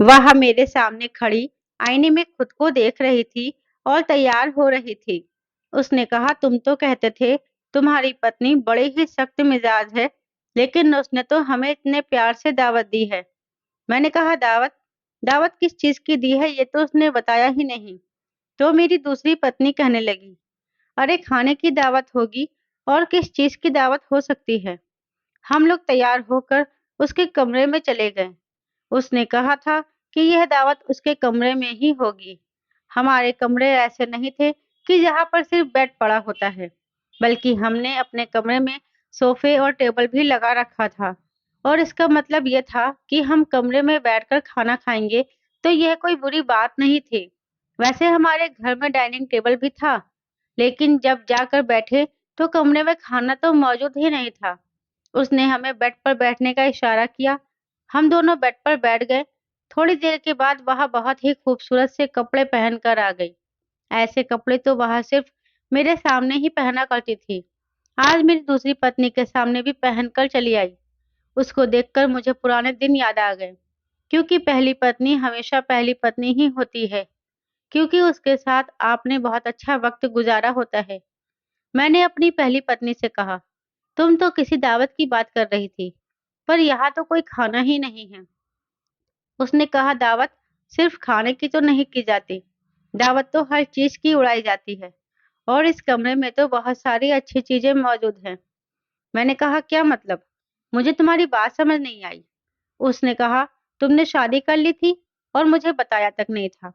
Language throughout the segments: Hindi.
वह मेरे सामने खड़ी आईने में खुद को देख रही थी और तैयार हो रही थी। उसने कहा, तुम तो कहते थे तुम्हारी पत्नी बड़ी ही सख्त मिजाज है, लेकिन उसने तो हमें इतने प्यार से दावत दी है। मैंने कहा, दावत? दावत किस चीज की दी है ये तो उसने बताया ही नहीं। तो मेरी दूसरी पत्नी कहने लगी, अरे खाने की दावत होगी, और किस चीज की दावत हो सकती है। हम लोग तैयार होकर उसके कमरे में चले गए। उसने कहा था कि यह दावत उसके कमरे में ही होगी। हमारे कमरे ऐसे नहीं थे कि जहाँ पर सिर्फ बेड पड़ा होता है, बल्कि हमने अपने कमरे में सोफे और टेबल भी लगा रखा था। और इसका मतलब यह था कि हम कमरे में बैठकर खाना खाएंगे, तो यह कोई बुरी बात नहीं थी। वैसे हमारे घर में डाइनिंग टेबल भी था, लेकिन जब जाकर बैठे तो कमरे में खाना तो मौजूद ही नहीं था। उसने हमें बेड पर बैठने का इशारा किया। हम दोनों बेड पर बैठ गए। थोड़ी देर के बाद वह बहुत ही खूबसूरत से कपड़े पहनकर आ गई। ऐसे कपड़े तो वह सिर्फ मेरे सामने ही पहना करती थी। आज मेरी दूसरी पत्नी के सामने भी पहनकर चली आई। उसको देखकर मुझे पुराने दिन याद आ गए, क्योंकि पहली पत्नी हमेशा पहली पत्नी ही होती है, क्योंकि उसके साथ आपने बहुत अच्छा वक्त गुजारा होता है। मैंने अपनी पहली पत्नी से कहा, तुम तो किसी दावत की बात कर रही थी, पर यहाँ तो कोई खाना ही नहीं है। उसने कहा, दावत सिर्फ खाने की तो नहीं की जाती, दावत तो हर चीज की उड़ाई जाती है, और इस कमरे में तो बहुत सारी अच्छी चीजें मौजूद हैं। मैंने कहा, क्या मतलब? मुझे तुम्हारी बात समझ नहीं आई। उसने कहा, तुमने शादी कर ली थी और मुझे बताया तक नहीं था।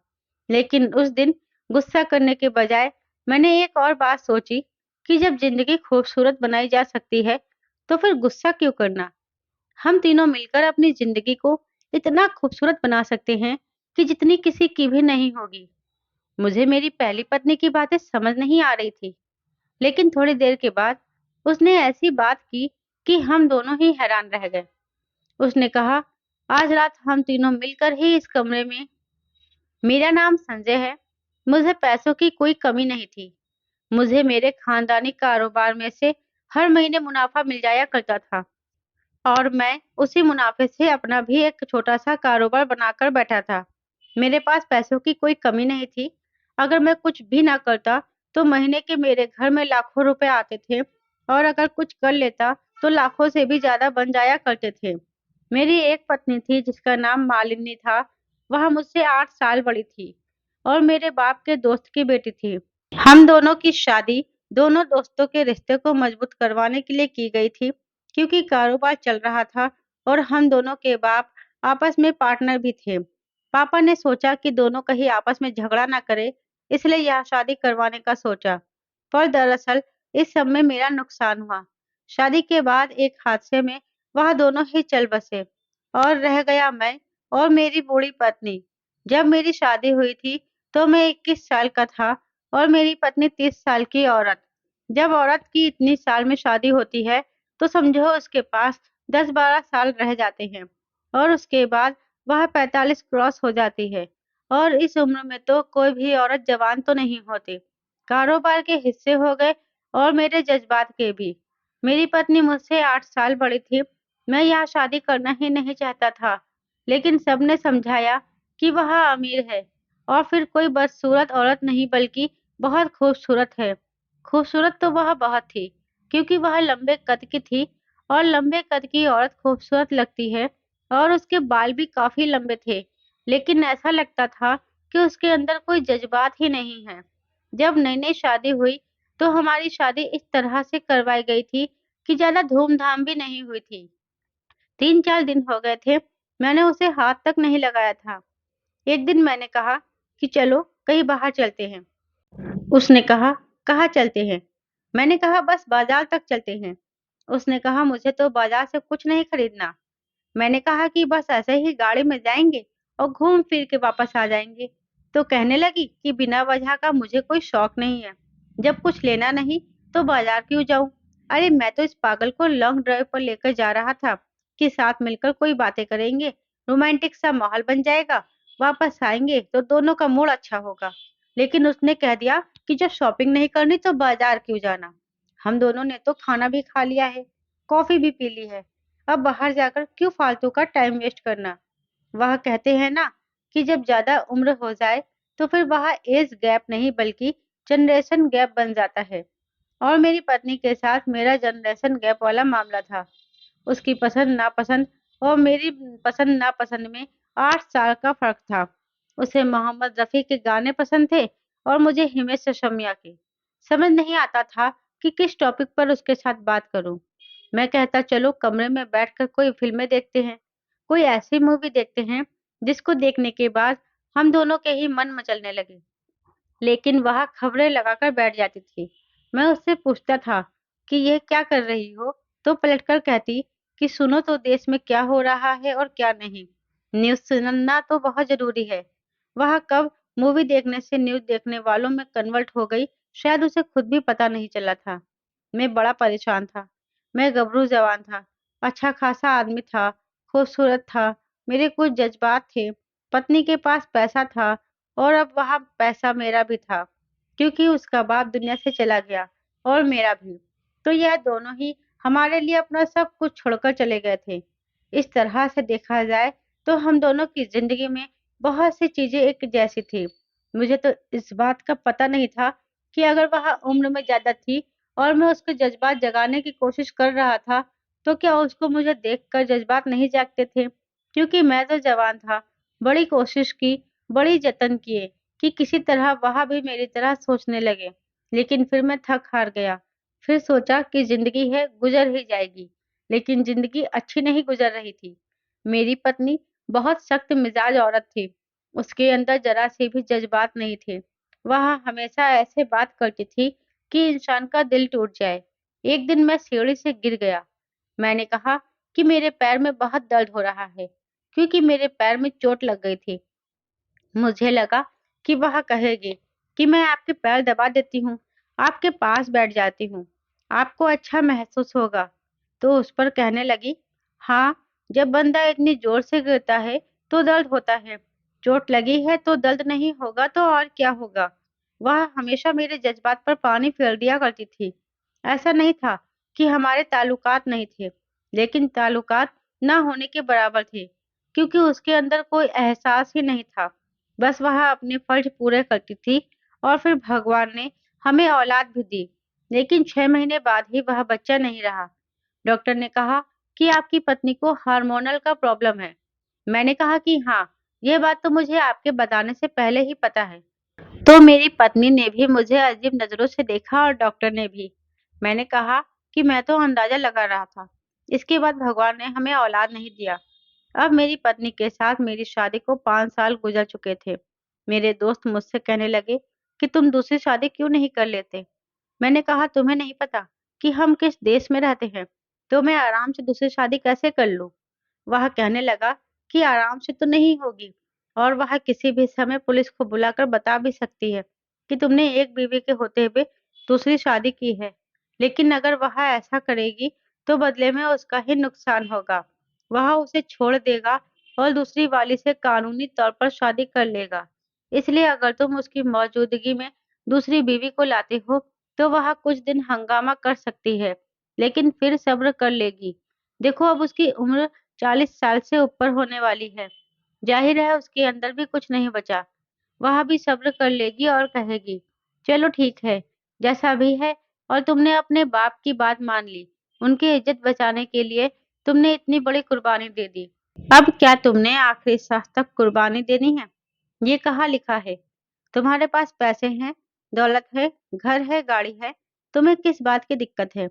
लेकिन उस दिन गुस्सा करने के बजाय मैंने एक और बात सोची कि जब जिंदगी खूबसूरत बनाई जा सकती है, तो फिर गुस्सा क्यों करना। हम तीनों मिलकर अपनी जिंदगी को इतना खूबसूरत बना सकते हैं कि जितनी किसी की भी नहीं होगी। मुझे मेरी पहली पत्नी की बातें समझ नहीं आ रही थी, लेकिन थोड़ी देर के बाद उसने ऐसी बात की कि हम दोनों ही हैरान रह गए। उसने कहा, आज रात हम तीनों मिलकर ही इस कमरे में। मेरा नाम संजय है। मुझे पैसों की कोई कमी नहीं थी। मुझे मेरे खानदानी कारोबार में से हर महीने मुनाफा मिल जाया करता था, और मैं उसी मुनाफे से अपना भी एक छोटा-सा कारोबार बनाकर बैठा था। मेरे पास पैसों की कोई कमी नहीं थी। अगर मैं कुछ भी ना करता, तो महीने के मेरे घर में लाखों रुपए आते थे, और अगर कुछ कर लेता, तो लाखों से भी ज़्यादा बन जाया करते थे। मेरी एक पत्नी थी जिसका नाम मालिनी था। वह मुझसे 8 साल बड़ी थी और मेरे बाप के दोस्त की बेटी थी। हम दोनों की शादी दोनों दोस्तों के रिश्ते को मजबूत करवाने के लिए की गई थी, क्योंकि कारोबार चल रहा था और हम दोनों के बाप आपस में पार्टनर भी थे। पापा ने सोचा कि दोनों कहीं आपस में झगड़ा ना करे, इसलिए यह शादी करवाने का सोचा। पर दरअसल इस सब में मेरा नुकसान हुआ। शादी के बाद एक हादसे में वह दोनों ही चल बसे, और रह गया मैं और मेरी बूढ़ी पत्नी। जब मेरी शादी हुई थी, तो मैं 21 साल का था और मेरी पत्नी 30 साल की औरत। जब औरत की इतनी साल में शादी होती है, तो समझो उसके पास 10-12 साल रह जाते हैं, और उसके बाद वह 45 क्रॉस हो जाती है। और इस उम्र में तो कोई भी औरत जवान तो नहीं होती। कारोबार के हिस्से हो गए और मेरे जज्बात के भी। मेरी पत्नी मुझसे 8 साल बड़ी थी। मैं यहाँ शादी करना ही नहीं चाहता था, लेकिन सबने समझाया कि वह अमीर है, और फिर कोई बदसूरत औरत नहीं बल्कि बहुत खूबसूरत है। खूबसूरत तो वह बहुत थी, क्योंकि वह लंबे कद की थी, और लंबे कद की औरत खूबसूरत लगती है, और उसके बाल भी काफ़ी लंबे थे। लेकिन ऐसा लगता था कि उसके अंदर कोई जज़्बात ही नहीं है। जब नई-नई शादी हुई, तो हमारी शादी इस तरह से करवाई गई थी कि ज़्यादा धूम-धाम भी नहीं हुई थी। 3-4 दिन हो गए थे, मैंने उसे हाथ तक नहीं लगाया था। एक दिन मैंने कहा कि चलो कहीं बाहर चलते हैं। उसने कहा, कहाँ चलते हैं? मैंने कहा, बस बाजार तक चलते हैं। उसने कहा, मुझे तो बाजार से कुछ नहीं खरीदना। मैंने कहा कि बस ऐसे ही गाड़ी में जाएंगे और घूम फिर के वापस आ जाएंगे। तो कहने लगी कि बिना वजह का मुझे कोई शौक नहीं है। जब कुछ लेना नहीं तो बाजार क्यों जाऊं? अरे मैं तो इस पागल को लॉन्ग ड्राइव पर लेकर जा रहा था कि साथ मिलकर कोई बातें करेंगे, रोमांटिक सा माहौल बन जाएगा, वापस आएंगे तो दोनों का मूड अच्छा होगा। लेकिन उसने कह दिया कि जब शॉपिंग नहीं करनी तो बाजार क्यों जाना। हम दोनों ने तो खाना भी खा लिया है, कॉफी भी पी ली है, अब बाहर जाकर क्यों फालतू का टाइम वेस्ट करना। वह कहते हैं ना कि जब ज़्यादा उम्र हो जाए तो फिर वह एज गैप नहीं बल्कि जनरेशन गैप बन जाता है। और मेरी पत्नी के साथ मेरा जनरेशन गैप वाला मामला था। उसकी पसंद-नापसंद और मेरी पसंद-नापसंद में 8 साल का फ़र्क था। उसे मोहम्मद रफ़ी के गाने पसंद थे और मुझे हिमेश रेशमिया के। समझ नहीं आता था कि किस टॉपिक पर उसके साथ बात करूं। मैं कहता चलो कमरे में बैठकर कोई फ़िल्में देखते हैं, कोई ऐसी मूवी देखते हैं जिसको देखने के बाद हम दोनों के ही मन मचलने लगे। लेकिन वह खबरें लगाकर बैठ जाती थी। मैं उससे पूछता था कि यह क्या कर रही हो? तो पलटकर कहती कि सुनो तो देश में क्या हो रहा है और क्या नहीं। न्यूज़ सुनना तो बहुत ज़रूरी है। वह कब मूवी देखने से न्यूज़ देखने वालों में कन्वर्ट हो गई, शायद उसे खुद भी पता नहीं चला था। मैं बड़ा परेशान था। मैं गबरू जवान था, अच्छा खासा आदमी था, खूबसूरत था, मेरे कुछ जज़्बात थे, पत्नी के पास पैसा था और अब वहाँ पैसा मेरा भी था, क्योंकि उसका बाप दुनिया से चला गया और मेरा भी। तो यह दोनों ही हमारे लिए अपना सब कुछ छोड़कर चले गए थे। इस तरह से देखा जाए तो हम दोनों की ज़िंदगी में बहुत सी चीज़ें एक जैसी थी। मुझे तो इस बात का पता नहीं था कि अगर वह उम्र में ज़्यादा थी और मैं उसके जज़्बात जगाने की कोशिश कर रहा था, तो क्या उसको मुझे देखकर जज़्बात नहीं जागते थे? क्योंकि मैं तो जवान था। बड़ी कोशिश की, बड़ी जतन किए कि किसी तरह वह भी मेरी तरह सोचने लगे, लेकिन फिर मैं थक हार गया। फिर सोचा कि ज़िंदगी है, गुज़र ही जाएगी, लेकिन ज़िंदगी अच्छी नहीं गुज़र रही थी। मेरी पत्नी बहुत सख्त मिजाज औरत थी। उसके अंदर ज़रा से भी जज़्बात नहीं थे। वह हमेशा ऐसे बात करती थी कि इंसान का दिल टूट जाए। एक दिन मैं सीढ़ी से गिर गया। मैंने कहा कि मेरे पैर में बहुत दर्द हो रहा है, क्योंकि मेरे पैर में चोट लग गई थी। मुझे लगा कि वह कहेगी कि मैं आपके पैर दबा देती हूँ, आपके पास बैठ जाती हूँ, आपको अच्छा महसूस होगा। तो उस पर कहने लगी, हाँ, जब बंदा इतनी जोर से गिरता है तो दर्द होता है। चोट लगी है तो दर्द नहीं होगा तो और क्या होगा? वह हमेशा मेरे जज्बात पर पानी फेर दिया करती थी। ऐसा नहीं था कि हमारे ताल्लुकात नहीं थे, लेकिन ताल्लुकात ना होने के बराबर थे, क्योंकि उसके अंदर कोई एहसास ही नहीं था। बस वह अपने फर्ज पूरे करती थी और फिर भगवान ने हमें औलाद भी दी। लेकिन 6 महीने बाद ही वह बच्चा नहीं रहा। डॉक्टर ने कहा कि आपकी पत्नी को हार्मोनल का प्रॉब्लम है। मैंने कहा कि हाँ, यह बात तो मुझे आपके बताने से पहले ही पता है। तो मेरी पत्नी ने भी मुझे अजीब नज़रों से देखा और डॉक्टर ने भी। मैंने कहा कि मैं तो अंदाज़ा लगा रहा था। इसके बाद भगवान ने हमें औलाद नहीं दिया। अब मेरी पत्नी के साथ मेरी शादी को 5 साल गुजर चुके थे। मेरे दोस्त मुझसे कहने लगे कि तुम दूसरी शादी क्यों नहीं कर लेते? मैंने कहा तुम्हें नहीं पता कि हम किस देश में रहते हैं, तो मैं आराम से दूसरी शादी कैसे कर लूं? वह कहने लगा कि आराम से तो नहीं होगी और वह किसी भी समय पुलिस को बुलाकर बता भी सकती है कि तुमने एक बीवी के होते हुए दूसरी शादी की है। लेकिन अगर वह ऐसा करेगी तो बदले में उसका ही नुकसान होगा। वह उसे छोड़ देगा और दूसरी वाली से कानूनी तौर पर शादी कर लेगा। इसलिए अगर तुम उसकी मौजूदगी में दूसरी बीवी को लाते हो तो वह कुछ दिन हंगामा कर सकती है, लेकिन फिर सब्र कर लेगी। देखो अब उसकी उम्र 40 साल से ऊपर होने वाली है। ज़ाहिर है उसके अंदर भी कुछ नहीं बचा। वह भी सब्र कर लेगी और कहेगी, चलो ठीक है, जैसा भी है और तुमने अपने बाप की बात मान ली। उनकी इज़्ज़त बचाने के लिए तुमने इतनी बड़ी कुर्बानी दे दी। अब क्या तुमने आखिरी सांस तक कुर्बानी देनी है? ये कहाँ लिखा है? तुम्हारे पास पैसे हैं, दौलत है, घर है, गाड़ी है, तुम्हें किस बात की दिक्कत है?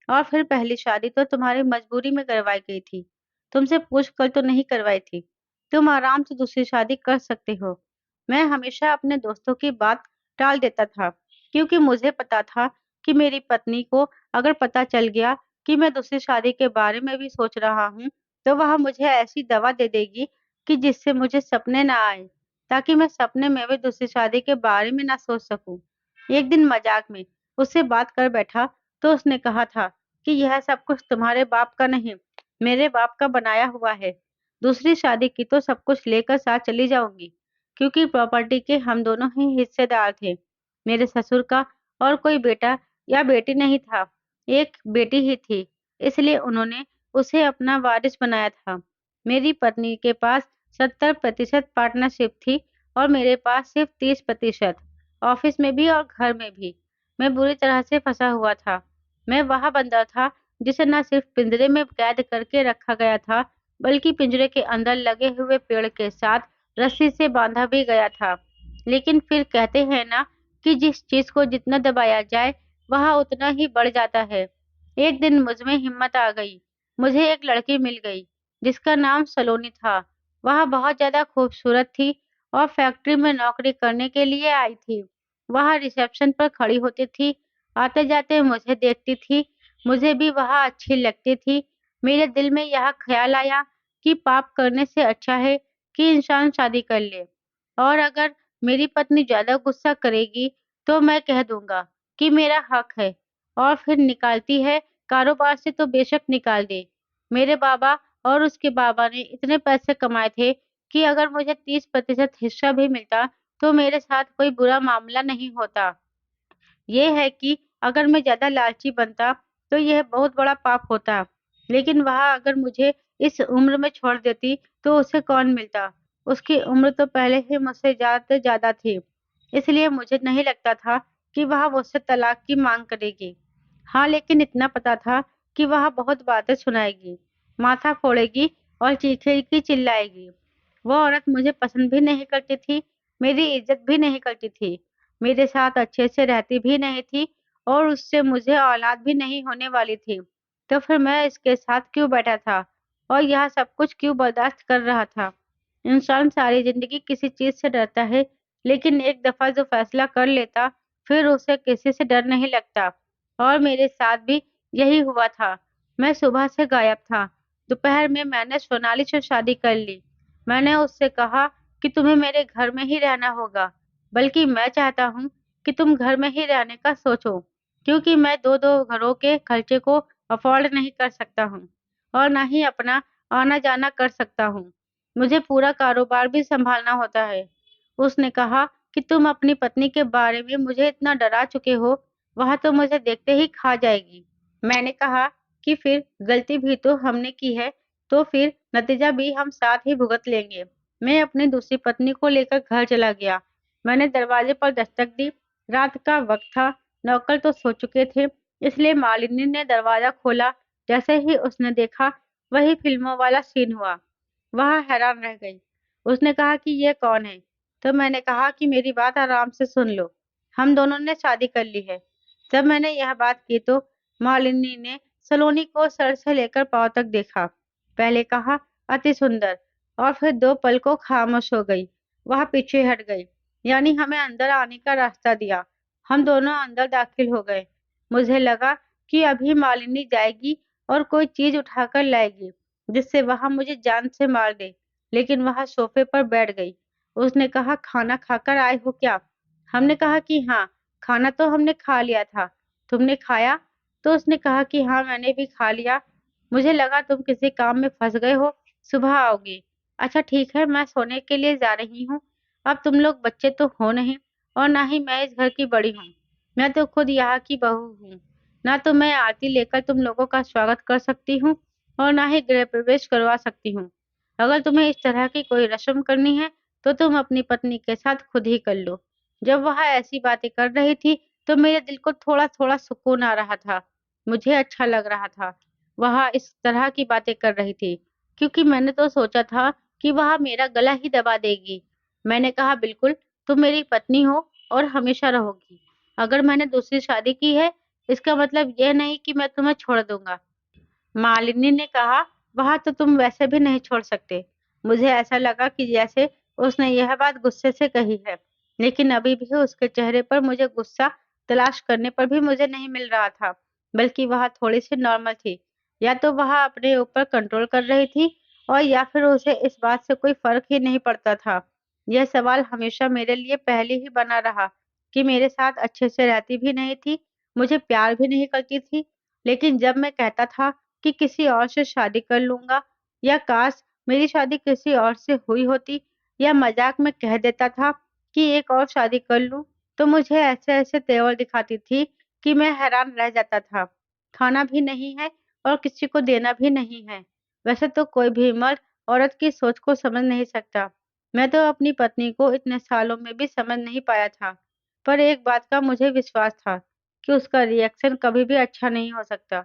और फिर पहली शादी तो तुम्हारी मजबूरी में करवाई गई थी, तुमसे पूछ कर तो नहीं करवाई थी। तुम आराम से दूसरी शादी कर सकते हो। मैं हमेशा अपने दोस्तों की बात टाल देता था, क्योंकि मुझे पता था कि मेरी पत्नी को अगर पता चल गया कि मैं दूसरी शादी के बारे में भी सोच रहा हूँ, तो वह मुझे ऐसी दवा दे देगी कि जिससे मुझे सपने ना आए, ताकि मैं सपने में भी दूसरी शादी के बारे में ना सोच सकूं। एक दिन मजाक में उससे बात कर बैठा तो उसने कहा था कि यह सब कुछ तुम्हारे बाप का नहीं, मेरे बाप का बनाया हुआ है। दूसरी शादी की तो सब कुछ लेकर साथ चली जाऊंगी, क्योंकि प्रॉपर्टी के हम दोनों ही हिस्सेदार थे। मेरे ससुर का और कोई बेटा या बेटी नहीं था, एक बेटी ही थी, इसलिए उन्होंने उसे अपना वारिस बनाया था। मेरी पत्नी के पास 70% पार्टनरशिप थी और मेरे पास सिर्फ 30%। ऑफिस में भी और घर में भी मैं बुरी तरह से फंसा हुआ था। मैं वह बंदर था जिसे न सिर्फ पिंजरे में कैद करके रखा गया था, बल्कि पिंजरे के अंदर लगे हुए पेड़ के साथ रस्सी से बांधा भी गया था। लेकिन फिर कहते हैं ना कि जिस चीज को जितना दबाया जाए वह उतना ही बढ़ जाता है। एक दिन मुझ में हिम्मत आ गई। मुझे एक लड़की मिल गई जिसका नाम सलोनी था। वह बहुत ज्यादा खूबसूरत थी और फैक्ट्री में नौकरी करने के लिए आई थी। वह रिसेप्शन पर खड़ी होती थी, आते जाते मुझे देखती थी। मुझे भी वह अच्छी लगती थी। मेरे दिल में यह ख्याल आया कि पाप करने से अच्छा है कि इंसान शादी कर ले, और अगर मेरी पत्नी ज्यादा गुस्सा करेगी तो मैं कह दूंगा कि मेरा हक है, और फिर निकालती है कारोबार से तो बेशक निकाल दे। मेरे बाबा और उसके बाबा ने इतने पैसे कमाए थे कि अगर मुझे 30% हिस्सा भी मिलता तो मेरे साथ कोई बुरा मामला नहीं होता। ये है कि अगर मैं ज़्यादा लालची बनता तो यह बहुत बड़ा पाप होता। लेकिन वह अगर मुझे इस उम्र में छोड़ देती तो उसे कौन मिलता? उसकी उम्र तो पहले ही मुझसे ज़्यादा ज़्यादा थी। इसलिए मुझे नहीं लगता था कि वह मुझसे तलाक की मांग करेगी। हाँ, लेकिन इतना पता था कि वह बहुत बातें सुनाएगी, माथा फोड़ेगी और चीखेगी चिल्लाएगी। वो औरत मुझे पसंद भी नहीं करती थी, मेरी इज्जत भी नहीं करती थी, मेरे साथ अच्छे से रहती भी नहीं थी और उससे मुझे औलाद भी नहीं होने वाली थी। तो फिर मैं इसके साथ क्यों बैठा था और यह सब कुछ क्यों बर्दाश्त कर रहा था? इंसान सारी जिंदगी किसी चीज से डरता है, लेकिन एक दफा जो फैसला कर लेता फिर उसे किसी से डर नहीं लगता। और मेरे साथ भी यही हुआ था। मैं सुबह से गायब था। दोपहर में मैंने सोनाली से शादी कर ली। मैंने उससे कहा कि तुम्हें मेरे घर में ही रहना होगा, बल्कि मैं चाहता हूँ कि तुम घर में ही रहने का सोचो, क्योंकि मैं दो दो घरों के खर्चे को अफोर्ड नहीं कर सकता हूँ और ना ही अपना आना जाना कर सकता हूँ। मुझे पूरा कारोबार भी संभालना होता है। उसने कहा कि तुम अपनी पत्नी के बारे में मुझे इतना डरा चुके हो, वह तो मुझे देखते ही खा जाएगी। मैंने कहा कि फिर गलती भी तो हमने की है, तो फिर नतीजा भी हम साथ ही भुगत लेंगे। मैं अपनी दूसरी पत्नी को लेकर घर चला गया। मैंने दरवाजे पर दस्तक दी। रात का वक्त था, नौकर तो सो चुके थे, इसलिए मालिनी ने दरवाजा खोला। जैसे ही उसने देखा, वही फिल्मों वाला सीन हुआ। वह हैरान रह गई। उसने कहा कि ये कौन है? तो मैंने कहा कि मेरी बात आराम से सुन लो, हम दोनों ने शादी कर ली है। जब मैंने यह बात की तो मालिनी ने सलोनी को सर से लेकर पांव तक देखा। पहले कहा अति सुंदर, और फिर दो पल को खामोश हो गई। वह पीछे हट गई, यानी हमें अंदर आने का रास्ता दिया। हम दोनों अंदर दाखिल हो गए। मुझे लगा कि अभी मालिनी जाएगी और कोई चीज उठाकर लाएगी जिससे वह मुझे जान से मार दे, लेकिन वह सोफे पर बैठ गई। उसने कहा खाना खाकर आए हो क्या? हमने कहा कि हाँ, खाना तो हमने खा लिया था। तुमने खाया? तो उसने कहा कि हाँ, मैंने भी खा लिया। मुझे लगा तुम किसी काम में फंस गए हो, सुबह आओगे। अच्छा ठीक है, मैं सोने के लिए जा रही हूँ। अब तुम लोग बच्चे तो हो नहीं, और ना ही मैं इस घर की बड़ी हूँ। मैं तो खुद यहाँ की बहू हूँ। ना तो मैं आरती लेकर तुम लोगों का स्वागत कर सकती हूँ और ना ही गृह प्रवेश करवा सकती हूँ। अगर तुम्हें इस तरह की कोई रस्म करनी है तो तुम अपनी पत्नी के साथ खुद ही कर लो। जब वह ऐसी बातें कर रही थी तो मेरे दिल को थोड़ा थोड़ा सुकून आ रहा था। मुझे अच्छा लग रहा था वह इस तरह की बातें कर रही थी, क्योंकि मैंने तो सोचा था कि वह मेरा गला ही दबा देगी। मैंने कहा बिल्कुल, तुम मेरी पत्नी हो और हमेशा रहोगी। अगर मैंने दूसरी शादी की है, इसका मतलब यह नहीं कि मैं तुम्हें छोड़ दूंगा। मालिनी ने कहा, वहाँ तो तुम वैसे भी नहीं छोड़ सकते। मुझे ऐसा लगा कि जैसे उसने यह बात गुस्से से कही है, लेकिन अभी भी उसके चेहरे पर मुझे गुस्सा तलाश करने पर भी मुझे नहीं मिल रहा था, बल्कि वह थोड़ी सी नॉर्मल थी। या तो वह अपने ऊपर कंट्रोल कर रही थी, और या फिर उसे इस बात से कोई फर्क ही नहीं पड़ता था। यह सवाल हमेशा मेरे लिए पहले ही बना रहा कि मेरे साथ अच्छे से रहती भी नहीं थी, मुझे प्यार भी नहीं करती थी। लेकिन जब मैं कहता था कि किसी और से शादी कर लूंगा, या काश मेरी शादी किसी और से हुई होती, या मजाक में कह देता था कि एक और शादी कर लूं, तो मुझे ऐसे ऐसे तेवर दिखाती थी कि मैं हैरान रह जाता था। खाना भी नहीं है और किसी को देना भी नहीं है। वैसे तो कोई भी मर्द औरत की सोच को समझ नहीं सकता। मैं तो अपनी पत्नी को इतने सालों में भी समझ नहीं पाया था, पर एक बात का मुझे विश्वास था कि उसका रिएक्शन कभी भी अच्छा नहीं हो सकता।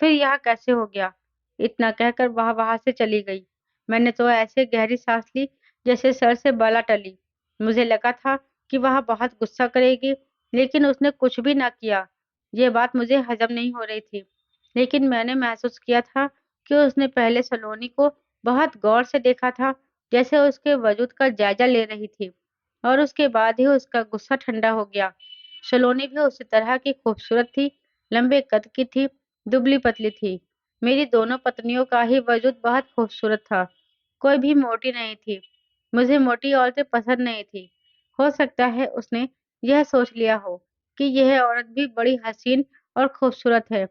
फिर यह कैसे हो गया? इतना कहकर वह वहां से चली गई। मैंने तो ऐसे गहरी सांस ली जैसे सर से बाला टली। मुझे लगा था कि वह बहुत गुस्सा करेगी, लेकिन उसने कुछ भी ना किया। ये बात मुझे हजम नहीं हो रही थी, लेकिन मैंने महसूस किया था कि उसने पहले सलोनी को बहुत गौर से देखा था, जैसे उसके वजूद का जायजा ले रही थी, और उसके बाद ही उसका गुस्सा ठंडा हो गया। सलोनी भी उसी तरह की खूबसूरत थी, लंबे कद की थी, दुबली-पतली थी। मेरी दोनों पत्नियों का ही वजूद बहुत खूबसूरत था, कोई भी मोटी नहीं थी। मुझे मोटी औरतें पसंद नहीं थी। हो सकता है उसने यह सोच लिया हो कि यह औरत भी बड़ी हसीन और खूबसूरत है।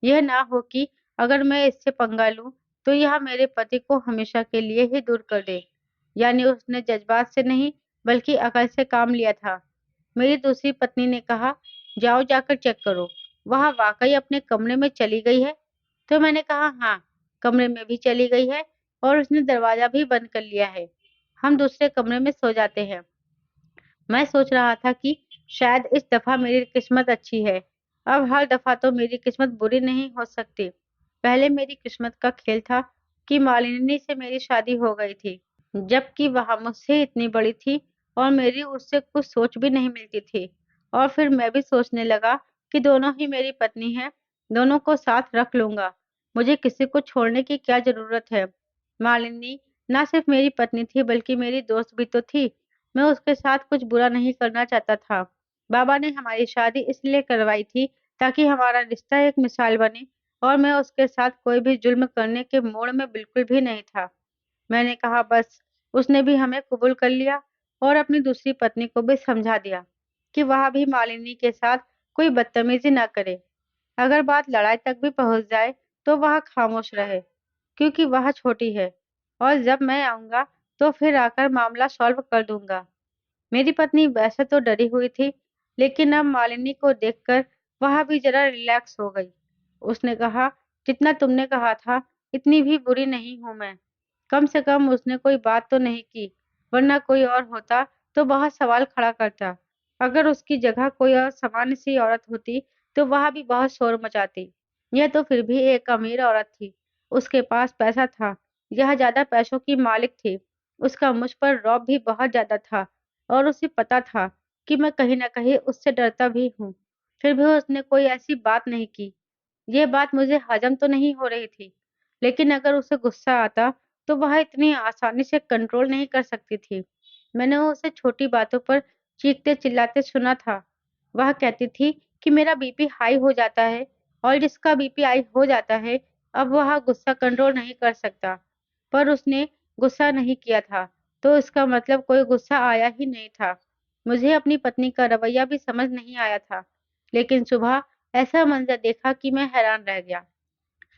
यह ना हो कि अगर मैं इससे पंगा लूं, तो यह मेरे पति को हमेशा के लिए ही दूर कर दे। यानी उसने जज्बात से नहीं, बल्कि अकल से काम लिया था। मेरी दूसरी पत्नी ने कहा, जाओ जाकर चेक करो, वह वाकई अपने कमरे में चली गई है? तो मैंने कहा, हाँ, कमरे में भी चली गई है और उसने दरवाजा भी बंद कर लिया है। हम दूसरे कमरे में सो जाते हैं। मैं सोच रहा था कि शायद इस दफा मेरी किस्मत अच्छी है। अब हर दफा तो मेरी किस्मत बुरी नहीं हो सकती। पहले मेरी किस्मत का खेल था कि मालिनी से मेरी शादी हो गई थी, जबकि वह मुझसे इतनी बड़ी थी और मेरी उससे कुछ सोच भी नहीं मिलती थी। और फिर मैं भी सोचने लगा कि दोनों ही मेरी पत्नी हैं, दोनों को साथ रख लूंगा। मुझे किसी को छोड़ने की क्या जरूरत है? मालिनी ना सिर्फ मेरी पत्नी थी, बल्कि मेरी दोस्त भी तो थी। मैं उसके साथ कुछ बुरा नहीं करना चाहता था। बाबा ने हमारी शादी इसलिए करवाई थी ताकि हमारा रिश्ता एक मिसाल बने, और मैं उसके साथ कोई भी जुल्म करने के मूड में बिल्कुल भी नहीं था। मैंने कहा, बस उसने भी हमें कबूल कर लिया और अपनी दूसरी पत्नी को भी समझा दिया कि वह भी मालिनी के साथ कोई बदतमीजी ना करे। अगर बात लड़ाई तक भी पहुंच जाए तो वह खामोश रहे, क्योंकि वह छोटी है, और जब मैं आऊंगा तो फिर आकर मामला सॉल्व कर दूंगा। मेरी पत्नी वैसे तो डरी हुई थी, लेकिन अब मालिनी को देखकर वह भी जरा रिलैक्स हो गई। उसने कहा, जितना तुमने कहा था, इतनी भी बुरी नहीं हूं मैं। कम से कम उसने कोई बात तो नहीं की, वरना कोई और होता तो बहुत सवाल खड़ा करता। अगर उसकी जगह कोई और सामान्य सी औरत होती, तो वह भी बहुत शोर मचाती। यह तो फिर भी एक अमीर औरत थी, उसके पास पैसा था, यह ज्यादा पैसों की मालिक थी। उसका मुझ पर रौब भी बहुत ज्यादा था, और उसे पता था कि मैं कहीं न कहीं उससे डरता भी हूँ। फिर भी उसने कोई ऐसी बात नहीं की। ये बात मुझे हजम तो नहीं हो रही थी, लेकिन अगर उसे गुस्सा आता, तो वह इतनी आसानी से कंट्रोल नहीं कर सकती थी। मैंने उसे छोटी बातों पर चीखते-चिल्लाते सुना था। वह कहती थी कि मेरा बीपी हाई हो जाता है, और जिसका बीपी हाई हो जाता है, अब वह गुस्सा कंट्रोल नहीं कर सकता। पर उसने गुस्सा नहीं किया था, तो इसका मतलब कोई गुस्सा आया ही नहीं था। मुझे अपनी पत्नी का रवैया भी समझ नहीं आया था, लेकिन सुबह ऐसा मंजर देखा कि मैं हैरान रह गया।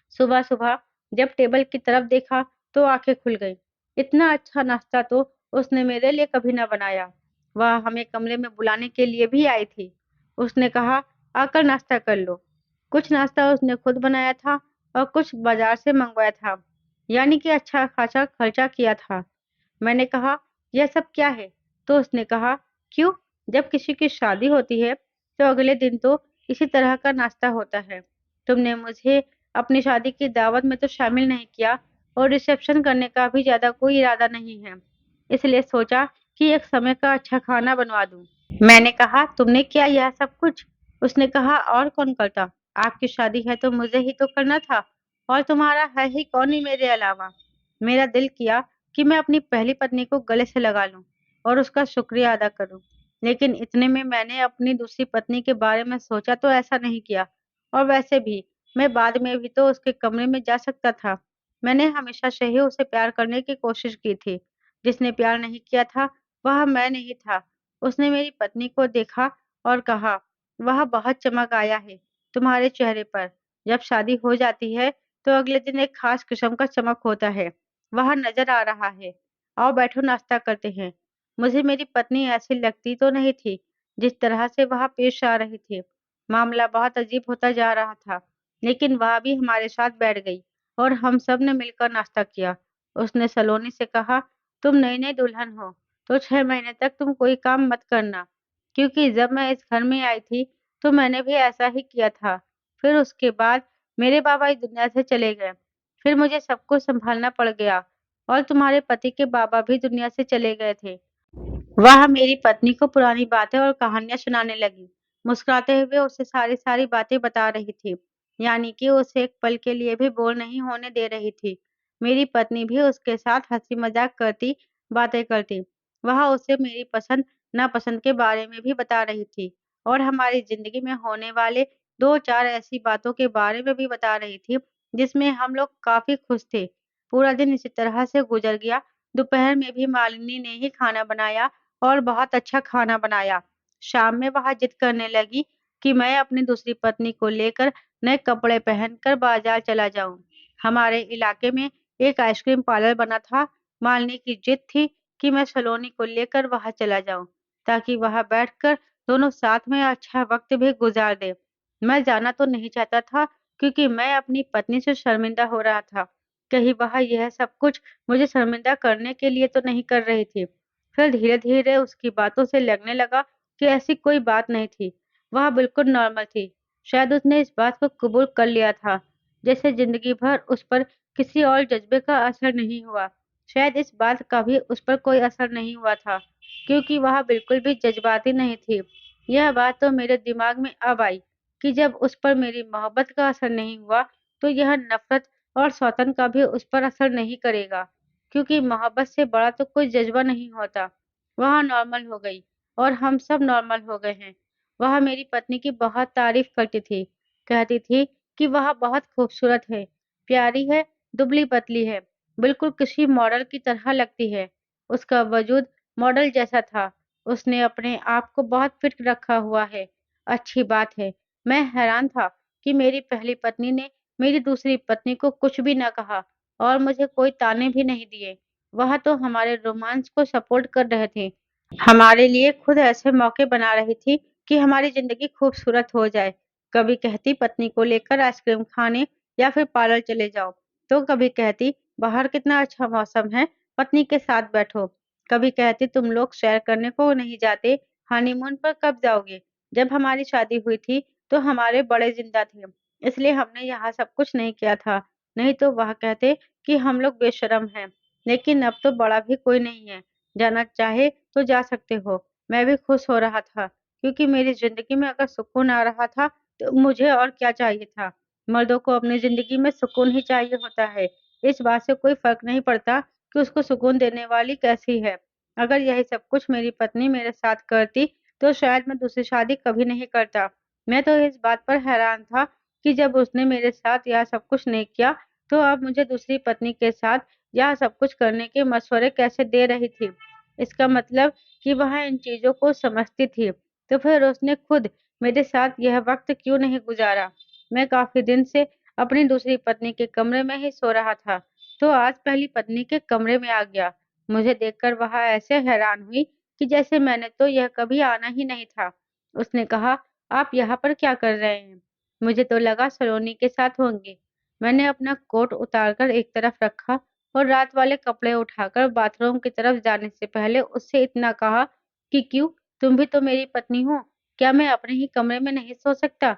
सुबह-सुबह जब टेबल की तरफ देखा, तो आंखें खुल गईं। इतना अच्छा नाश्ता तो उसने मेरे लिए कभी ना बनाया। वह हमें कमरे में बुलाने के लिए भी आई थी। उसने कहा, आकर नाश्ता कर लो। कुछ नाश्ता उसने खुद बनाया था और कुछ बाजार से मंगवाया था, यानी कि अच्छा खासा खर्चा किया था। मैंने कहा, यह सब क्या है? तो उसने कहा, क्यों? जब किसी की शादी होती है, तो अगले दिन तो इसी तरह का नाश्ता होता है। तुमने मुझे अपनी शादी की दावत में तो शामिल नहीं किया, और रिसेप्शन करने का भी ज़्यादा कोई इरादा नहीं है। इसलिए सोचा कि एक समय का अच्छा खाना बनवा दूँ। मैंने कहा, तुमने किया यह सब कुछ? उसने कहा, और कौन करता? आपकी शादी है तो मुझे ही तो करना था, और तुम्हारा है ही कौन ही मेरे अलावा। मेरा दिल किया कि मैं अपनी पहली पत्नी को गले से लगा लूं और उसका शुक्रिया अदा करूं, लेकिन इतने में मैंने अपनी दूसरी पत्नी के बारे में सोचा तो ऐसा नहीं किया। और वैसे भी मैं बाद में भी तो उसके कमरे में जा सकता था। मैंने हमेशा से ही उसे प्यार करने की कोशिश की थी। जिसने प्यार नहीं किया था, वह मैं नहीं था। उसने मेरी पत्नी को देखा और कहा, वह बहुत चमक आया है तुम्हारे चेहरे पर। जब शादी हो जाती है, तो अगले दिन एक खास किस्म का चमक होता है। वह नजर आ रहा है। आओ बैठो, नाश्ता करते हैं। मुझे मेरी पत्नी ऐसी लगती तो नहीं थी, जिस तरह से वह पेश आ रही थी। मामला बहुत अजीब होता जा रहा था, लेकिन वह भी हमारे साथ बैठ गई और हम सब ने मिलकर नाश्ता किया। उसने सलोनी से कहा, तुम नई नई दुल्हन हो, तो 6 महीने तक तुम कोई काम मत करना, क्योंकि जब मैं इस घर में आई थी, तो मैंने भी ऐसा ही किया था। फिर उसके बाद मेरे बाबा इस दुनिया से चले गए। फिर मुझे सब कुछ सँभालना पड़ गया और तुम्हारे पति के बाबा भी दुनिया से चले गए थे। वह मेरी पत्नी को पुरानी बातें और कहानियाँ सुनाने लगी। मुस्कुराते हुए उसे सारी-सारी बातें बता रही थी, यानी कि उसे एक पल के लिए भी बोर नहीं होने दे रही थी। मेरी पत्नी भी उसके साथ हँसी-मज़ाक करती, बातें करती। वह उसे मेरी पसंद-नापसंद के बारे में भी बता रही थी और हमारी ज़िंदगी में होने वाले 2-4 ऐसी बातों के बारे में भी बता रही थी, जिसमें हम लोग काफ़ी खुश थे। पूरा दिन इसी तरह से गुज़र गया। दोपहर में भी मालिनी ने ही खाना बनाया और बहुत अच्छा खाना बनाया। शाम में वह जिद करने लगी कि मैं अपनी दूसरी पत्नी को लेकर नए कपड़े पहनकर बाजार चला जाऊं। हमारे इलाके में एक आइसक्रीम पार्लर बना था। मालिनी की जिद थी कि मैं सलोनी को लेकर वहां चला जाऊं, ताकि वहां बैठकर दोनों साथ में अच्छा वक्त भी गुजार दे। मैं जाना तो नहीं चाहता था, क्योंकि मैं अपनी पत्नी से शर्मिंदा हो रहा था। कहीं वह यह सब कुछ मुझे शर्मिंदा करने के लिए तो नहीं कर रही थी। फिर धीरे-धीरे उसकी बातों से लगने लगा कि ऐसी कोई बात नहीं थी। वह बिल्कुल नॉर्मल थी। शायद उसने इस बात को कबूल कर लिया था, जैसे ज़िंदगी भर उस पर किसी और जज़्बे का असर नहीं हुआ। शायद इस बात का भी उस पर कोई असर नहीं हुआ था, क्योंकि वह बिल्कुल भी जज़्बाती नहीं थी। यह बात तो मेरे दिमाग में अब आई कि जब उस पर मेरी मोहब्बत का असर नहीं हुआ, तो यह नफ़रत और सौतन का भी उस पर असर नहीं करेगा, क्योंकि मोहब्बत से बड़ा तो कोई जज़्बा नहीं होता। वह नॉर्मल हो गई और हम सब नॉर्मल हो गए हैं। वह मेरी पत्नी की बहुत तारीफ़ करती थी, कहती थी कि वह बहुत खूबसूरत है, प्यारी है, दुबली-पतली है, बिल्कुल किसी मॉडल की तरह लगती है। उसका वजूद मॉडल जैसा था। उसने अपने आप को बहुत फिट रखा हुआ है। अच्छी बात है। मैं हैरान था कि मेरी पहली पत्नी ने मेरी दूसरी पत्नी को कुछ भी न कहा और मुझे कोई ताने भी नहीं दिए। वह तो हमारे रोमांस को सपोर्ट कर रहे थे। हमारे लिए खुद ऐसे मौके बना रही थी कि हमारी ज़िंदगी खूबसूरत हो जाए। कभी कहती पत्नी को लेकर आइसक्रीम खाने या फिर पार्लर चले जाओ, तो कभी कहती बाहर कितना अच्छा मौसम है, पत्नी के साथ बैठो। कभी कहती तुम लोग सैर करने को नहीं जाते, हनीमून पर कब जाओगे? जब हमारी शादी हुई थी, तो हमारे बड़े ज़िंदा थे, इसलिए हमने यहाँ सब कुछ नहीं किया था। नहीं तो वह कहते कि हम लोग बेशर्म हैं। लेकिन अब तो बड़ा भी कोई नहीं है। जाना चाहे तो जा सकते हो। मैं भी खुश हो रहा था, क्योंकि मेरी ज़िंदगी में अगर सुकून आ रहा था, तो मुझे और क्या चाहिए था। मर्दों को अपनी ज़िंदगी में सुकून ही चाहिए होता है। इस बात से कोई फ़र्क नहीं पड़ता कि उसको सुकून देने वाली कैसी है। अगर यही सब कुछ मेरी पत्नी मेरे साथ करती, तो शायद मैं दूसरी शादी कभी नहीं करता। मैं तो इस बात पर हैरान था कि जब उसने मेरे साथ यह सब कुछ नहीं किया, तो अब मुझे दूसरी पत्नी के साथ यह सब कुछ करने के मशवरे कैसे दे रही थी। इसका मतलब कि वह इन चीज़ों को समझती थी, तो फिर उसने खुद मेरे साथ यह वक़्त क्यों नहीं गुज़ारा? मैं काफ़ी दिन से अपनी दूसरी पत्नी के कमरे में ही सो रहा था, तो आज पहली पत्नी के कमरे में आ गया। मुझे देखकर वह ऐसे हैरान हुई कि जैसे मैंने तो यह कभी आना ही नहीं था। उसने कहा, "आप यहाँ पर क्या कर रहे हैं?" मुझे तो लगा सलोनी के साथ होंगे। मैंने अपना कोट उतारकर एक तरफ रखा और रात वाले कपड़े उठाकर बाथरूम की तरफ जाने से पहले उससे इतना कहा कि क्यों? तुम भी तो मेरी पत्नी हो, क्या मैं अपने ही कमरे में नहीं सो सकता?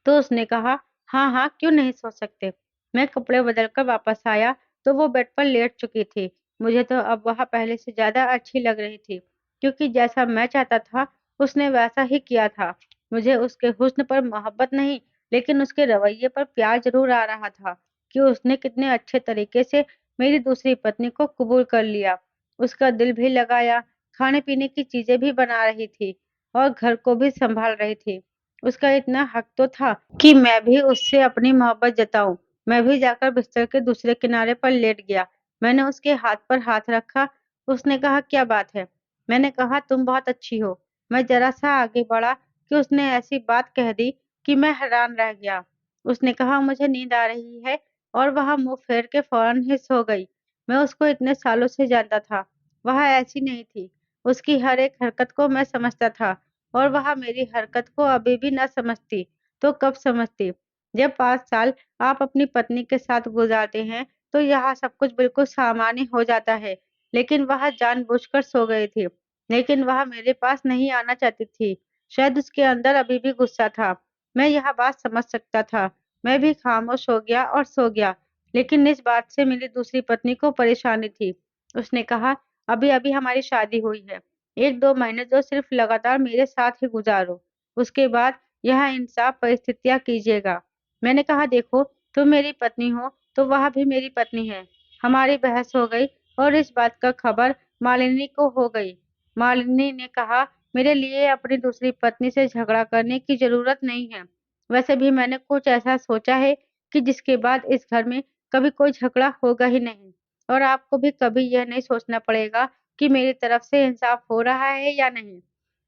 तो उसने कहा, हाँ, हाँ, क्यों नहीं सो सकते? मैं कपड़े बदलकर वापस आया, तो वो बेड पर लेट चुकी थी। मुझे तो अब वह पहले से ज़्यादा अच्छी लग रही थी, क्योंकि जैसा मैं चाहता था, उसने वैसा ही किया था। मुझे उसके हुस्न पर मोहब्बत नहीं, लेकिन उसके रवैये पर प्यार ज़रूर आ रहा था कि उसने कितने अच्छे तरीके से मेरी दूसरी पत्नी को कबूल कर लिया। उसका दिल भी लगाया, खाने-पीने की चीज़ें भी बना रही थी और घर को भी सँभाल रही थी। उसका इतना हक तो था कि मैं भी उससे अपनी मोहब्बत जताऊँ। मैं भी जाकर बिस्तर के दूसरे किनारे पर लेट गया। मैंने उसके हाथ पर हाथ रखा। उसने कहा, "क्या बात है?" मैंने कहा, "तुम बहुत अच्छी हो।" मैं ज़रा-सा आगे बढ़ा कि उसने ऐसी बात कह दी कि मैं हैरान रह गया। उसने कहा, "मुझे नींद आ रही है" और वह मुँह फेर के फ़ौरन ही सो गई। मैं उसको इतने सालों से जानता था। वह ऐसी नहीं थी। उसकी हर एक हरकत को मैं समझता था। और वह मेरी हरकत को अभी भी न समझती, तो कब समझती? जब 5 साल आप अपनी पत्नी के साथ गुज़ारते हैं, तो यहाँ सब कुछ बिल्कुल सामान्य हो जाता है। लेकिन वह जानबूझकर सो गई थी। लेकिन वह मेरे पास नहीं आना चाहती थी। शायद उसके अंदर अभी भी गुस्सा था। मैं यह बात समझ सकता था। मैं भी खामोश हो गया और सो गया। लेकिन इस बात से मेरी दूसरी पत्नी को परेशानी थी। उसने कहा, अभी-अभी हमारी शादी हुई है। 1-2 महीने तो सिर्फ लगातार मेरे साथ ही गुज़ारो। उसके बाद यह इंसाफ परिस्थितियाँ कीजिएगा। मैंने कहा, देखो, तुम मेरी पत्नी हो, तो वह भी मेरी पत्नी है। हमारी बहस हो गई और इस बात का खबर मालिनी को हो गई। मालिनी ने कहा, मेरे लिए अपनी दूसरी पत्नी से झगड़ा करने की ज़रूरत नहीं है। वैसे भी मैंने कुछ ऐसा सोचा है कि जिसके बाद इस घर में कभी कोई झगड़ा होगा ही नहीं और आपको भी कभी यह नहीं सोचना पड़ेगा कि मेरी तरफ से इंसाफ हो रहा है या नहीं।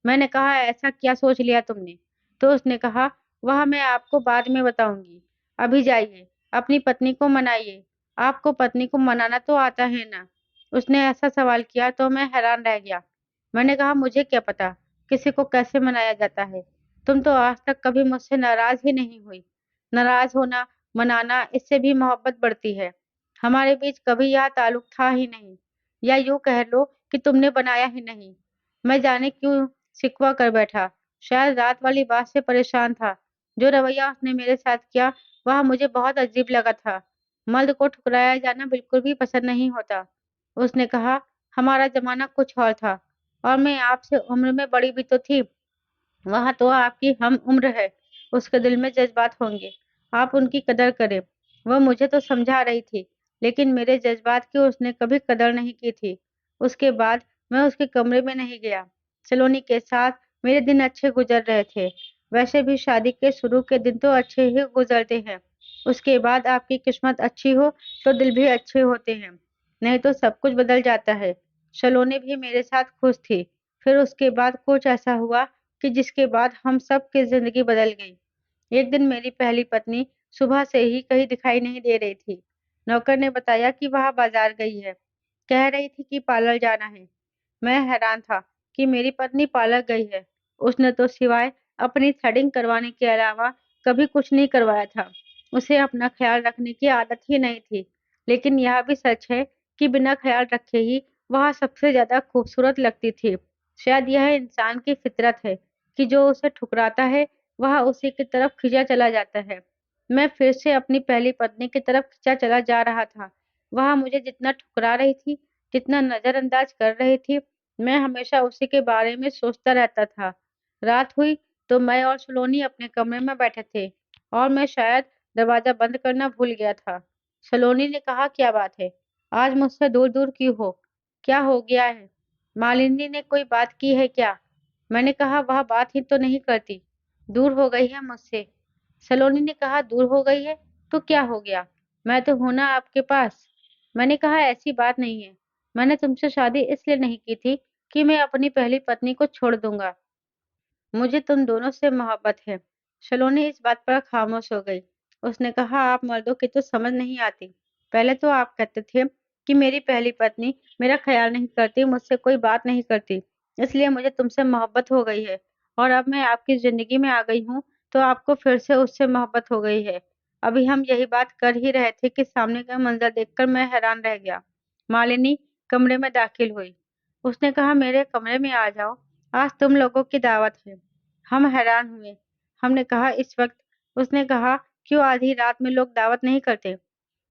मैंने कहा, ऐसा क्या सोच लिया तुमने? तो उसने कहा, वह मैं आपको बाद में बताऊँगी। अभी जाइए, अपनी पत्नी को मनाइए। आपको पत्नी को मनाना तो आता है ना? उसने ऐसा सवाल किया तो मैं हैरान रह गया। मैंने कहा, मुझे क्या पता किसी को कैसे मनाया जाता है। तुम तो आज तक कभी मुझसे नाराज़ ही नहीं हुई। नाराज़ होना, मनाना, इससे भी मोहब्बत बढ़ती है। हमारे बीच कभी यह ताल्लुक था ही नहीं, या यूँ कह लो कि तुमने बनाया ही नहीं। मैं जाने क्यों शिकवा कर बैठा। शायद रात वाली बात से परेशान था। जो रवैया उसने मेरे साथ किया, वह मुझे बहुत अजीब लगा था। मर्द को ठुकराया जाना बिल्कुल भी पसंद नहीं होता। उसने कहा, हमारा ज़माना कुछ और था और मैं आपसे उम्र में बड़ी भी तो थी। वह तो आपकी हम-उम्र है। उसके दिल में जज़्बात होंगे। आप उनकी कदर करें। वह मुझे तो समझा रही थी, लेकिन मेरे जज़्बात की उसने कभी कदर नहीं की थी। उसके बाद मैं उसके कमरे में नहीं गया। सलोनी के साथ मेरे दिन अच्छे गुज़र रहे थे। वैसे भी शादी के शुरू के दिन तो अच्छे ही गुज़रते हैं। उसके बाद आपकी किस्मत अच्छी हो, तो दिल भी अच्छे होते हैं। नहीं तो सब कुछ बदल जाता है। सलोनी भी मेरे साथ खुश थी। फिर उसके बाद कुछ ऐसा हुआ कि जिसके बाद हम सब की ज़िंदगी बदल गई। एक दिन मेरी पहली पत्नी सुबह से ही कहीं दिखाई नहीं दे रही थी। नौकर ने बताया कि वह बाज़ार गई है। कह रही थी कि पार्लर जाना है। मैं हैरान था कि मेरी पत्नी पार्लर गई है। उसने तो सिवाय अपनी थ्रेडिंग करवाने के अलावा कभी कुछ नहीं करवाया था। उसे अपना ख़्याल रखने की आदत ही नहीं थी। लेकिन यह भी सच है कि बिना ख़्याल रखे ही वह सबसे ज़्यादा खूबसूरत लगती थी। शायद यह इंसान की फ़ितरत है कि जो उसे ठुकराता है, वह उसी की तरफ खिंचा चला जाता है। मैं फिर से अपनी पहली पत्नी की तरफ खिंचा चला जा रहा था। वह मुझे जितना ठुकरा रही थी, जितना नज़रअंदाज कर रही थी, मैं हमेशा उसी के बारे में सोचता रहता था। रात हुई तो मैं और सलोनी अपने कमरे में बैठे थे और मैं शायद दरवाज़ा बंद करना भूल गया था। सलोनी ने कहा, क्या बात है? आज मुझसे दूर-दूर क्यों हो? क्या हो गया है? मालिनी ने कोई बात की है क्या? मैंने कहा, वह बात ही तो नहीं करती। दूर हो गई है मुझसे। सलोनी ने कहा, दूर हो गई है? तो क्या हो गया? मैं तो हूँ ना आपके पास। मैंने कहा, ऐसी बात नहीं है। मैंने तुमसे शादी इसलिए नहीं की थी कि मैं अपनी पहली पत्नी को छोड़ दूँगा। मुझे तुम दोनों से मोहब्बत है। सलोनी इस बात पर खामोश हो गई। उसने कहा, आप मर्दों की तो समझ नहीं आती। पहले तो आप कहते थे कि मेरी पहली पत्नी मेरा ख्याल नहीं करती, मुझसे कोई बात नहीं करती, इसलिए मुझे तुमसे मोहब्बत हो गई है। और अब मैं आपकी ज़िंदगी में आ गई हूँ, तो आपको फिर से उससे मोहब्बत हो गई है। अभी हम यही बात कर ही रहे थे कि सामने का मंज़र देखकर मैं हैरान रह गया। मालिनी कमरे में दाखिल हुई। उसने कहा, मेरे कमरे में आ जाओ, आज तुम लोगों की दावत है। हम हैरान हुए। हमने कहा, इस वक़्त? उसने कहा, क्यों आधी रात में लोग दावत नहीं करते?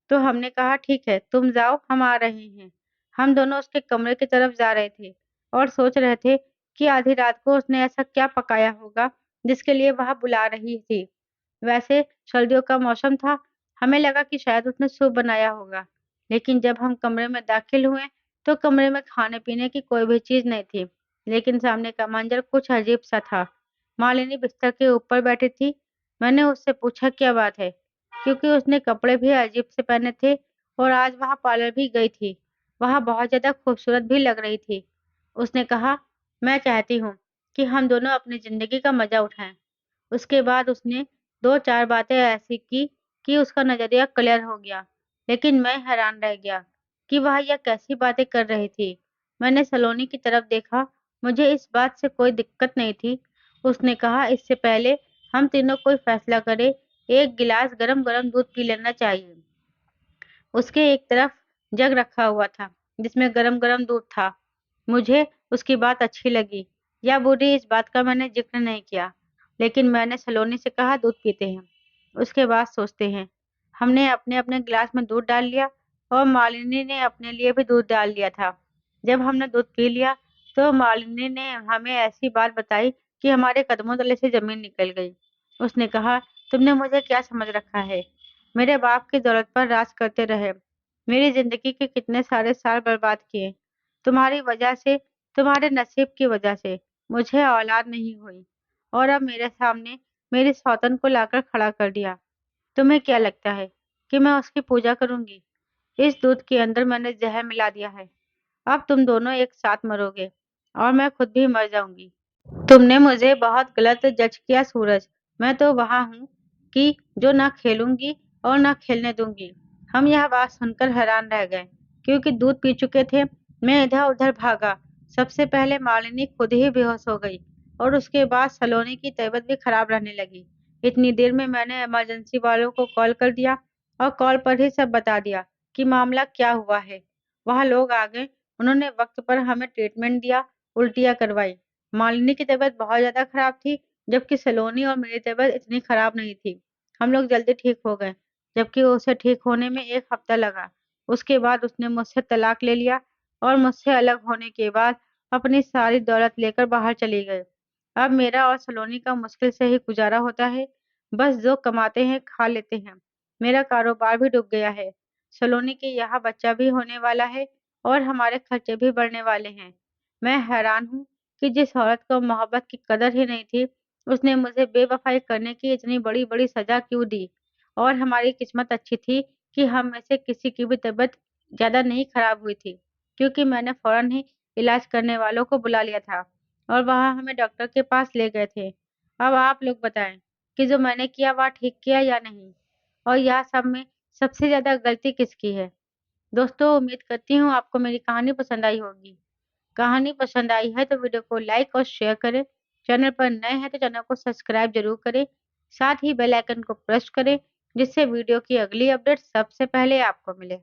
तो हमने कहा, ठीक है, तुम जाओ, हम आ रहे हैं। हम दोनों उसके कमरे की तरफ जा रहे थे और सोच रहे थे कि आधी रात को उसने ऐसा क्या पकाया होगा जिसके लिए वह बुला रही थी। वैसे सर्दियों का मौसम था, हमें लगा कि शायद उसने सूप बनाया होगा। लेकिन जब हम कमरे में दाखिल हुए, तो कमरे में खाने-पीने की कोई भी चीज़ नहीं थी। लेकिन सामने का मंज़र कुछ अजीब-सा था। मालिनी बिस्तर के ऊपर बैठी थी। मैंने उससे पूछा, क्या बात है? क्योंकि उसने कपड़े भी अजीब से पहने थे और आज वह पार्लर भी गई थी। वह बहुत ज़्यादा खूबसूरत भी लग रही थी। उसने कहा, मैं चाहती हूँ कि हम दोनों अपनी ज़िंदगी का मज़ा उठाएँ। उसके बाद उसने 2-4 बातें ऐसी की कि उसका नज़रिया क्लियर हो गया। लेकिन मैं हैरान रह गया कि वह यह कैसी बातें कर रही थी। मैंने सलोनी की तरफ देखा, मुझे इस बात से कोई दिक्कत नहीं थी। उसने कहा, इससे पहले हम तीनों कोई फैसला करें, एक गिलास गरम-गरम दूध पी लेना चाहिए। उसके एक तरफ जग रखा हुआ था, जिसमें गरम-गरम दूध था। मुझे उसकी बात अच्छी लगी या बुरी, इस बात का मैंने ज़िक्र नहीं किया, लेकिन मैंने सलोनी से कहा, दूध पीते हैं, उसके बाद सोचते हैं। हमने अपने-अपने गिलास में दूध डाल लिया और मालिनी ने अपने लिए भी दूध डाल लिया था। जब हमने दूध पी लिया, तो मालिनी ने हमें ऐसी बात बताई कि हमारे कदमों तले से ज़मीन निकल गई। उसने कहा, तुमने मुझे क्या समझ रखा है? मेरे बाप की दौलत पर राज करते रहे, मेरी ज़िंदगी के कितने सारे साल बर्बाद किए। तुम्हारी वजह से, तुम्हारे नसीब की वजह से मुझे औलाद नहीं हुई और अब मेरे सामने मेरी सौतन को लाकर खड़ा कर दिया। तुम्हें क्या लगता है कि मैं उसकी पूजा करूँगी? इस दूध के अंदर मैंने ज़हर मिला दिया है। अब तुम दोनों एक साथ मरोगे और मैं खुद भी मर जाऊँगी। तुमने मुझे बहुत गलत जज किया सूरज। मैं तो वहाँ हूँ कि जो ना खेलूंगी और ना खेलने दूंगी। हम यह बात सुनकर हैरान रह गए, क्योंकि दूध पी चुके थे। मैं इधर-उधर भागा। सबसे पहले मालिनी खुद ही बेहोश हो गई और उसके बाद सलोनी की तबीयत भी खराब रहने लगी। इतनी देर में मैंने इमरजेंसी वालों को कॉल कर दिया और कॉल पर ही सब बता दिया कि मामला क्या हुआ है। वहाँ लोग आ गए। उन्होंने वक्त पर हमें ट्रीटमेंट दिया, उल्टियाँ करवाई। मालिनी की तबीयत बहुत ज़्यादा खराब थी, जबकि सलोनी और मेरी तबीयत इतनी खराब नहीं थी। हम लोग जल्दी ठीक हो गए, जबकि उसे ठीक होने में 1 हफ्ता लगा। उसके बाद उसने मुझसे तलाक ले लिया और मुझसे अलग होने के बाद अपनी सारी दौलत लेकर बाहर चली गई। अब मेरा और सलोनी का मुश्किल से ही गुज़ारा होता है। बस जो कमाते हैं, खा लेते हैं। मेरा कारोबार भी डूब गया है। सलोनी के यहाँ बच्चा भी होने वाला है और हमारे खर्चे भी बढ़ने वाले हैं। मैं हैरान हूँ कि जिस औरत को मोहब्बत की कदर ही नहीं थी, उसने मुझे बेवफ़ाई करने की इतनी बड़ी-बड़ी सज़ा क्यों दी? और हमारी किस्मत अच्छी थी कि हम में से किसी की भी तबीयत ज़्यादा नहीं खराब हुई थी, क्योंकि मैंने फ़ौरन ही इलाज करने वालों को बुला लिया था और वहाँ हमें डॉक्टर के पास ले गए थे। अब आप लोग बताएँ कि जो मैंने किया वह ठीक किया या नहीं? और यह सब में सबसे ज़्यादा गलती किसकी है? दोस्तों, उम्मीद करती हूँ आपको मेरी कहानी पसंद आई होगी। कहानी पसंद आई है तो वीडियो को लाइक और शेयर करें। चैनल पर नए हैं तो चैनल को सब्सक्राइब जरूर करें। साथ ही बेल आइकन को प्रेस करें, जिससे वीडियो की अगली अपडेट सबसे पहले आपको मिले।